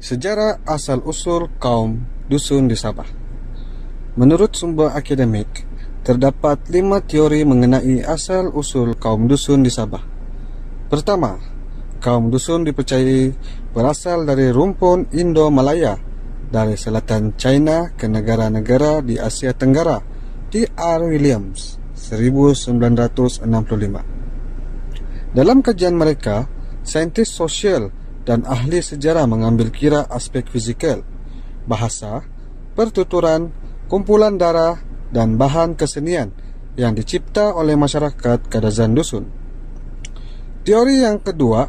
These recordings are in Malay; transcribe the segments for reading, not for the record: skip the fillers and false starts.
Sejarah asal-usul kaum dusun di Sabah. Menurut sumber akademik, terdapat 5 teori mengenai asal-usul kaum dusun di Sabah. Pertama, kaum dusun dipercayai berasal dari rumpun Indo-Malaya, dari selatan China ke negara-negara di Asia Tenggara. T.R. Williams, 1965. Dalam kajian mereka, saintis sosial dan ahli sejarah mengambil kira aspek fizikal, bahasa, pertuturan, kumpulan darah, dan bahan kesenian yang dicipta oleh masyarakat Kadazan dusun. Teori yang kedua,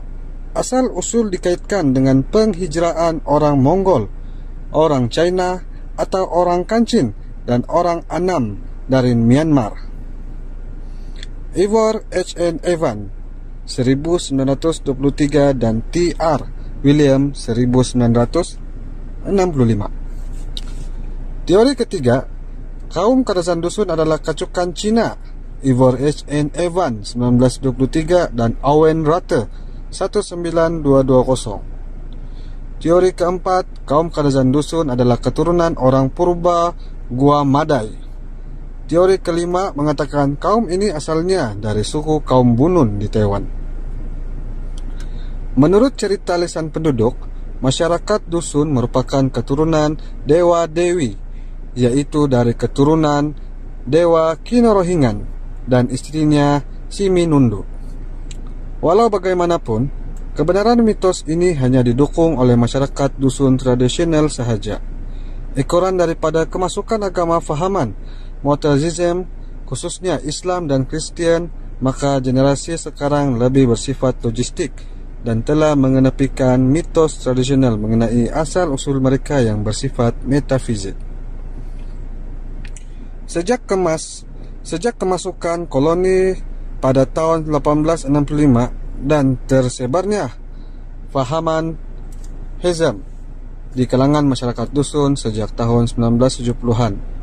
asal-usul dikaitkan dengan penghijraan orang Mongol, orang China atau orang Kanchin, dan orang Annam dari Myanmar. Ivor H.N. Evan, 1923 dan T.R. William 1965. Teori ketiga, kaum Kadazan dusun adalah kacukan Cina. Ivor H.N. Evan 1923 dan Owen Rate 19220. Teori keempat, kaum Kadazan dusun adalah keturunan orang purba Gua Madai. Teori kelima mengatakan kaum ini asalnya dari suku kaum Bunun di Taiwan. Menurut cerita lisan penduduk, masyarakat dusun merupakan keturunan Dewa Dewi, yaitu dari keturunan Dewa Kinorohingan dan istrinya Siminundu. Walau bagaimanapun, kebenaran mitos ini hanya didukung oleh masyarakat dusun tradisional sahaja. Ekoran daripada kemasukan agama fahaman Mu'tazilizm, khususnya Islam dan Kristian, maka generasi sekarang lebih bersifat logistik dan telah mengenepikan mitos tradisional mengenai asal-usul mereka yang bersifat metafizik. Sejak kemasukan koloni pada tahun 1865 dan tersebarnya fahaman Hizm di kalangan masyarakat dusun sejak tahun 1970-an,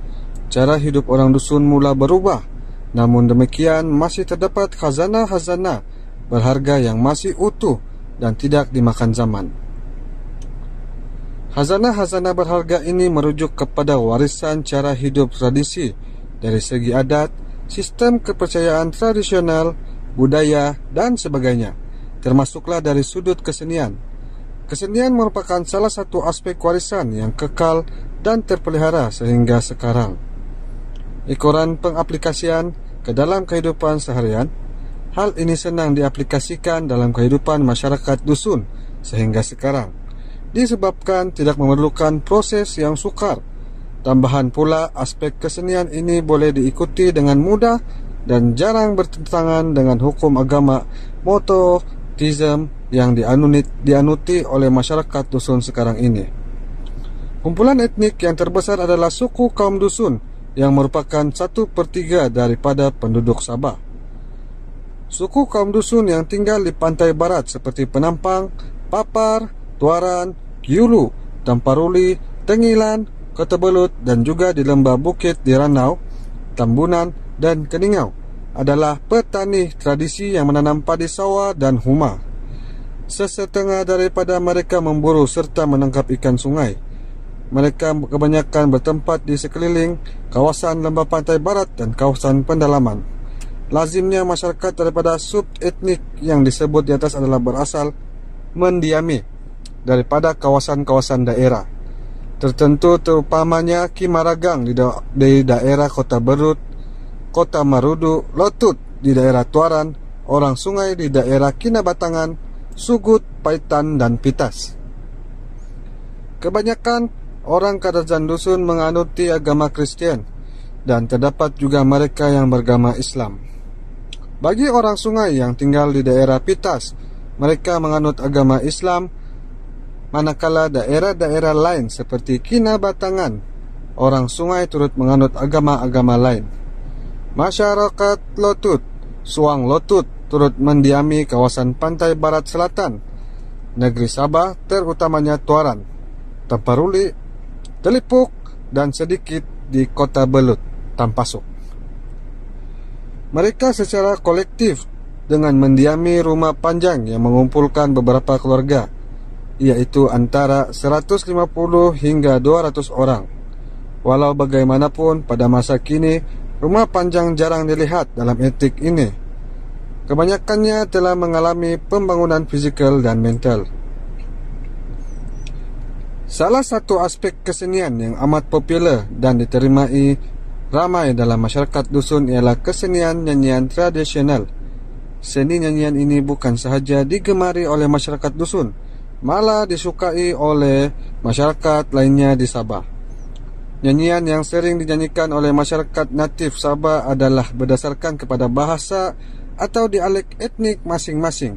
cara hidup orang dusun mula berubah. Namun demikian, masih terdapat khazanah-khazanah berharga yang masih utuh dan tidak dimakan zaman. Khazanah-khazanah berharga ini merujuk kepada warisan cara hidup tradisi dari segi adat, sistem kepercayaan tradisional, budaya, dan sebagainya, termasuklah dari sudut kesenian. Kesenian merupakan salah satu aspek warisan yang kekal dan terpelihara sehingga sekarang. Ekoran pengaplikasian ke dalam kehidupan seharian, hal ini senang diaplikasikan dalam kehidupan masyarakat dusun sehingga sekarang, disebabkan tidak memerlukan proses yang sukar. Tambahan pula, aspek kesenian ini boleh diikuti dengan mudah dan jarang bertentangan dengan hukum agama monoteisme yang dianuti oleh masyarakat dusun sekarang ini. Kumpulan etnik yang terbesar adalah suku kaum dusun yang merupakan 1/3 daripada penduduk Sabah. Suku kaum dusun yang tinggal di pantai barat seperti Penampang, Papar, Tuaran, Kiulu, Tamparuli, Tengilan, Kota Belut dan juga di lembah bukit di Ranau, Tambunan dan Keningau adalah petani tradisi yang menanam padi sawah dan huma. Sesetengah daripada mereka memburu serta menangkap ikan sungai. Mereka kebanyakan bertempat di sekeliling kawasan lembah pantai barat dan kawasan pendalaman. Lazimnya masyarakat daripada sub-etnik yang disebut di atas adalah berasal mendiami daripada kawasan-kawasan daerah tertentu, terutamanya Kimaragang di daerah Kota Berut, Kota Marudu, Lotut di daerah Tuaran, Orang Sungai di daerah Kinabatangan, Sugut, Paitan, dan Pitas. Kebanyakan orang Kadazan dusun menganuti agama Kristian dan terdapat juga mereka yang beragama Islam. Bagi orang sungai yang tinggal di daerah Pitas, mereka menganut agama Islam, manakala daerah-daerah lain seperti Kinabatangan, orang sungai turut menganut agama-agama lain. Masyarakat Lotut, Suang Lotut turut mendiami kawasan pantai barat selatan negeri Sabah, terutamanya Tuaran, Tamparuli, Telipuk, dan sedikit di Kota Belut, Tampasuk. Mereka secara kolektif dengan mendiami rumah panjang yang mengumpulkan beberapa keluarga. yaitu antara 150 hingga 200 orang. Walau bagaimanapun, pada masa kini, rumah panjang jarang dilihat dalam etnik ini. Kebanyakannya telah mengalami pembangunan fizikal dan mental. Salah satu aspek kesenian yang amat popular dan diterimai ramai dalam masyarakat dusun ialah kesenian nyanyian tradisional. Seni nyanyian ini bukan sahaja digemari oleh masyarakat dusun, malah disukai oleh masyarakat lainnya di Sabah. Nyanyian yang sering dinyanyikan oleh masyarakat natif Sabah adalah berdasarkan kepada bahasa atau dialek etnik masing-masing.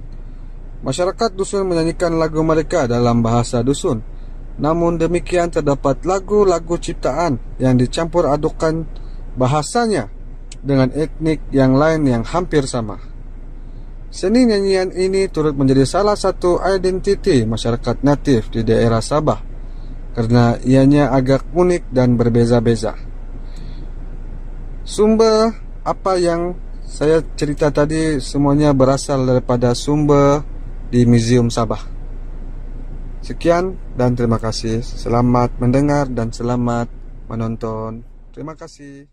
Masyarakat dusun menyanyikan lagu mereka dalam bahasa dusun. Namun demikian, terdapat lagu-lagu ciptaan yang dicampur adukan bahasanya dengan etnik yang lain yang hampir sama. Seni nyanyian ini turut menjadi salah satu identiti masyarakat natif di daerah Sabah karena ianya agak unik dan berbeza-beza. Sumber apa yang saya cerita tadi semuanya berasal daripada sumber di Museum Sabah. Sekian dan terima kasih. Selamat mendengar dan selamat menonton. Terima kasih.